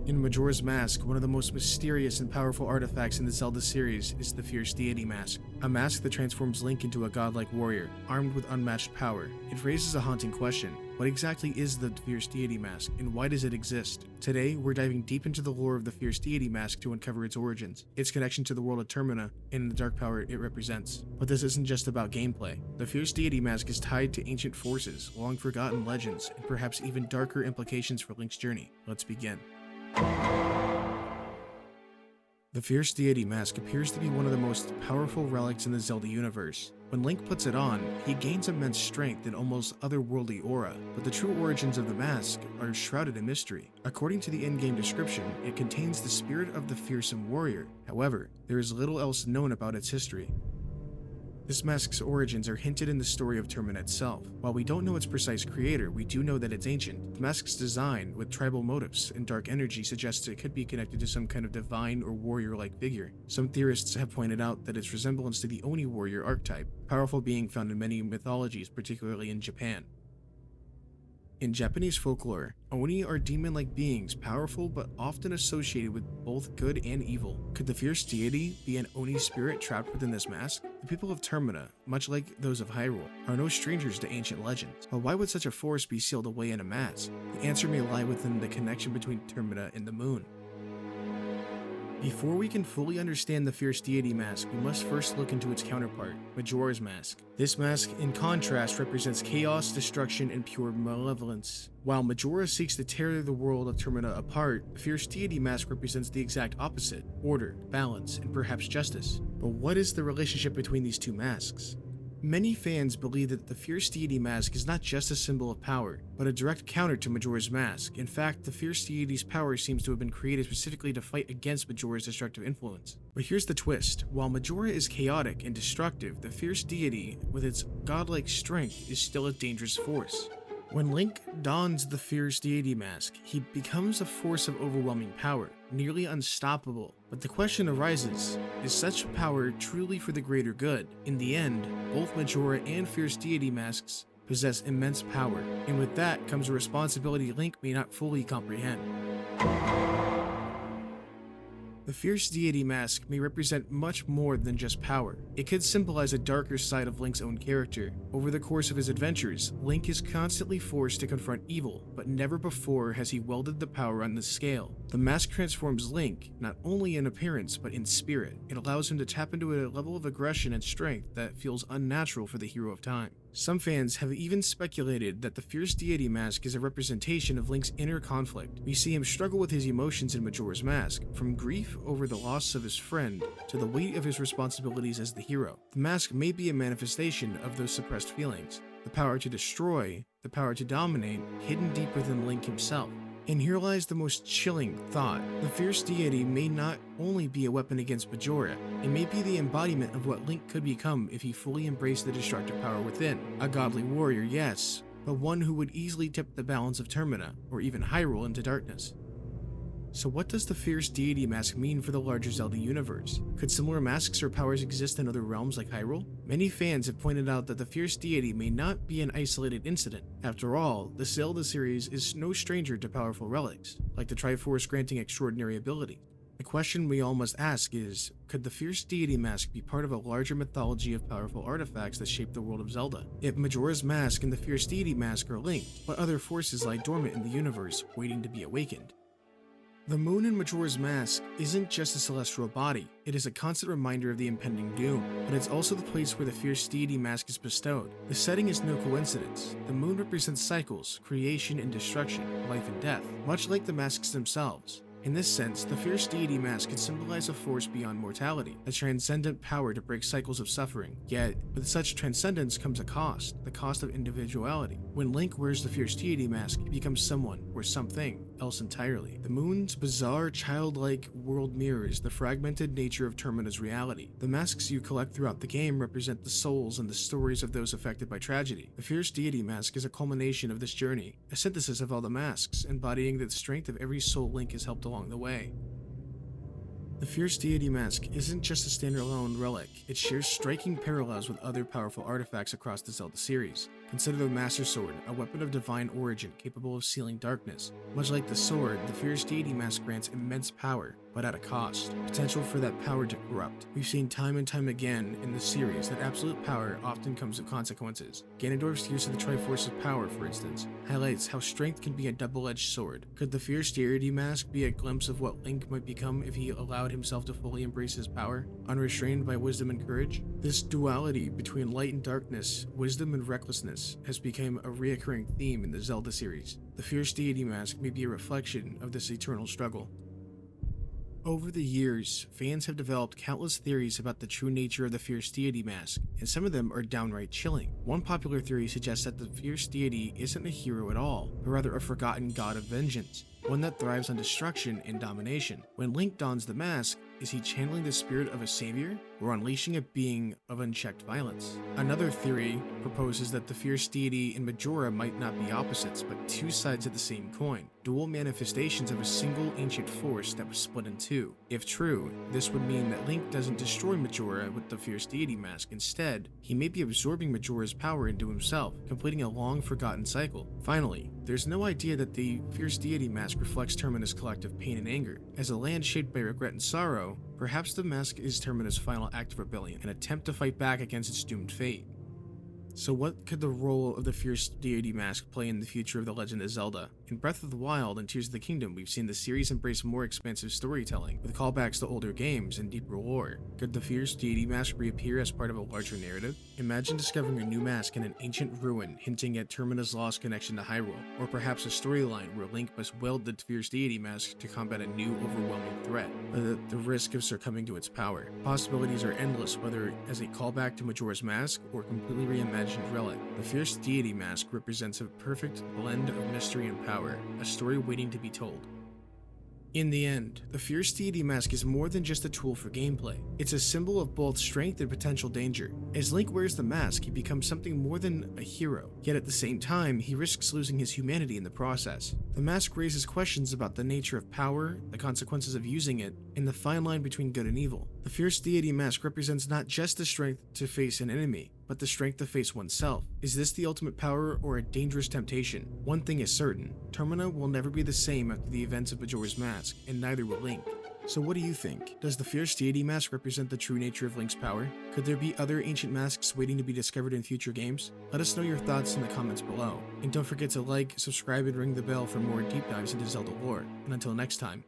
In Majora's Mask, one of the most mysterious and powerful artifacts in the Zelda series is the Fierce Deity Mask, a mask that transforms Link into a godlike warrior, armed with unmatched power. It raises a haunting question. What exactly is the Fierce Deity Mask, and why does it exist? Today, we're diving deep into the lore of the Fierce Deity Mask to uncover its origins, its connection to the world of Termina, and the dark power it represents. But this isn't just about gameplay. The Fierce Deity Mask is tied to ancient forces, long-forgotten legends, and perhaps even darker implications for Link's journey. Let's begin. The Fierce Deity Mask appears to be one of the most powerful relics in the Zelda universe. When Link puts it on, he gains immense strength and almost otherworldly aura, but the true origins of the mask are shrouded in mystery. According to the in-game description, it contains the spirit of the fearsome warrior. However, there is little else known about its history. This mask's origins are hinted in the story of Termina itself. While we don't know its precise creator, we do know that it's ancient. The mask's design, with tribal motifs and dark energy, suggests it could be connected to some kind of divine or warrior-like figure. Some theorists have pointed out that its resemblance to the Oni warrior archetype, a powerful being found in many mythologies, particularly in Japan. In Japanese folklore, Oni are demon-like beings, powerful but often associated with both good and evil. Could the fierce deity be an Oni spirit trapped within this mask? The people of Termina, much like those of Hyrule, are no strangers to ancient legends. But why would such a force be sealed away in a mask? The answer may lie within the connection between Termina and the moon. Before we can fully understand the Fierce Deity Mask, we must first look into its counterpart, Majora's Mask. This mask, in contrast, represents chaos, destruction, and pure malevolence. While Majora seeks to tear the world of Termina apart, the Fierce Deity Mask represents the exact opposite: order, balance, and perhaps justice. But what is the relationship between these two masks? Many fans believe that the Fierce Deity Mask is not just a symbol of power, but a direct counter to Majora's Mask. In fact, the Fierce Deity's power seems to have been created specifically to fight against Majora's destructive influence. But here's the twist. While Majora is chaotic and destructive, the Fierce Deity, with its godlike strength, is still a dangerous force. When Link dons the Fierce Deity Mask, he becomes a force of overwhelming power, nearly unstoppable. But the question arises, is such power truly for the greater good? In the end, both Majora and Fierce Deity Masks possess immense power, and with that comes a responsibility Link may not fully comprehend. The Fierce Deity Mask may represent much more than just power. It could symbolize a darker side of Link's own character. Over the course of his adventures, Link is constantly forced to confront evil, but never before has he wielded the power on this scale. The mask transforms Link, not only in appearance, but in spirit. It allows him to tap into a level of aggression and strength that feels unnatural for the hero of time. Some fans have even speculated that the Fierce Deity Mask is a representation of Link's inner conflict. We see him struggle with his emotions in Majora's Mask, from grief over the loss of his friend to the weight of his responsibilities as the hero. The mask may be a manifestation of those suppressed feelings, the power to destroy, the power to dominate, hidden deep within Link himself. And here lies the most chilling thought. The Fierce Deity may not only be a weapon against Majora, it may be the embodiment of what Link could become if he fully embraced the destructive power within. A godly warrior, yes, but one who would easily tip the balance of Termina, or even Hyrule, into darkness. So what does the Fierce Deity Mask mean for the larger Zelda universe? Could similar masks or powers exist in other realms like Hyrule? Many fans have pointed out that the Fierce Deity may not be an isolated incident. After all, the Zelda series is no stranger to powerful relics, like the Triforce granting extraordinary ability. The question we all must ask is, could the Fierce Deity Mask be part of a larger mythology of powerful artifacts that shape the world of Zelda? If Majora's Mask and the Fierce Deity Mask are linked, what other forces lie dormant in the universe, waiting to be awakened? The moon in Majora's Mask isn't just a celestial body, it is a constant reminder of the impending doom, but it's also the place where the Fierce Deity Mask is bestowed. The setting is no coincidence. The moon represents cycles, creation and destruction, life and death, much like the masks themselves. In this sense, the Fierce Deity Mask could symbolize a force beyond mortality, a transcendent power to break cycles of suffering. Yet, with such transcendence comes a cost, the cost of individuality. When Link wears the Fierce Deity Mask, he becomes someone, or something, else entirely. The moon's bizarre, childlike world mirrors the fragmented nature of Termina's reality. The masks you collect throughout the game represent the souls and the stories of those affected by tragedy. The Fierce Deity Mask is a culmination of this journey, a synthesis of all the masks, embodying the strength of every soul Link has helped along the way. The Fierce Deity Mask isn't just a standalone relic, it shares striking parallels with other powerful artifacts across the Zelda series. Consider the Master Sword, a weapon of divine origin capable of sealing darkness. Much like the sword, the fierce deity mask grants immense power, but at a cost. Potential for that power to corrupt. We've seen time and time again in the series that absolute power often comes with consequences. Ganondorf's use of the Triforce of Power, for instance, highlights how strength can be a double-edged sword. Could the fierce deity mask be a glimpse of what Link might become if he allowed himself to fully embrace his power, unrestrained by wisdom and courage? This duality between light and darkness, wisdom and recklessness, has become a recurring theme in the Zelda series. The fierce deity mask may be a reflection of this eternal struggle. Over the years, fans have developed countless theories about the true nature of the fierce deity mask, and some of them are downright chilling. One popular theory suggests that the fierce deity isn't a hero at all, but rather a forgotten god of vengeance, one that thrives on destruction and domination. When Link dons the mask, is he channeling the spirit of a savior, or unleashing a being of unchecked violence? Another theory proposes that the fierce deity and Majora might not be opposites, but two sides of the same coin, dual manifestations of a single ancient force that was split in two. If true, this would mean that Link doesn't destroy Majora with the fierce deity mask. Instead, he may be absorbing Majora's power into himself, completing a long-forgotten cycle. Finally, there's no idea that the fierce deity mask reflects Termina's collective pain and anger. As a land shaped by regret and sorrow, perhaps the mask is Termina's final act of rebellion, an attempt to fight back against its doomed fate. So what could the role of the fierce deity mask play in the future of The Legend of Zelda? In Breath of the Wild and Tears of the Kingdom, we've seen the series embrace more expansive storytelling, with callbacks to older games and deeper lore. Could the fierce deity mask reappear as part of a larger narrative? Imagine discovering a new mask in an ancient ruin, hinting at Termina's lost connection to Hyrule, or perhaps a storyline where Link must wield the fierce deity mask to combat a new, overwhelming threat, but at the risk of succumbing to its power. Possibilities are endless, whether as a callback to Majora's Mask or completely reimagined relic. The fierce deity mask represents a perfect blend of mystery and power, a story waiting to be told. In the end, the fierce deity mask is more than just a tool for gameplay. It's a symbol of both strength and potential danger. As Link wears the mask, he becomes something more than a hero, yet at the same time, he risks losing his humanity in the process. The mask raises questions about the nature of power, the consequences of using it, and the fine line between good and evil. The fierce deity mask represents not just the strength to face an enemy, but the strength to face oneself. Is this the ultimate power or a dangerous temptation? One thing is certain, Termina will never be the same after the events of Majora's Mask, and neither will Link. So what do you think? Does the fierce deity mask represent the true nature of Link's power? Could there be other ancient masks waiting to be discovered in future games? Let us know your thoughts in the comments below. And don't forget to like, subscribe, and ring the bell for more deep dives into Zelda lore. And until next time,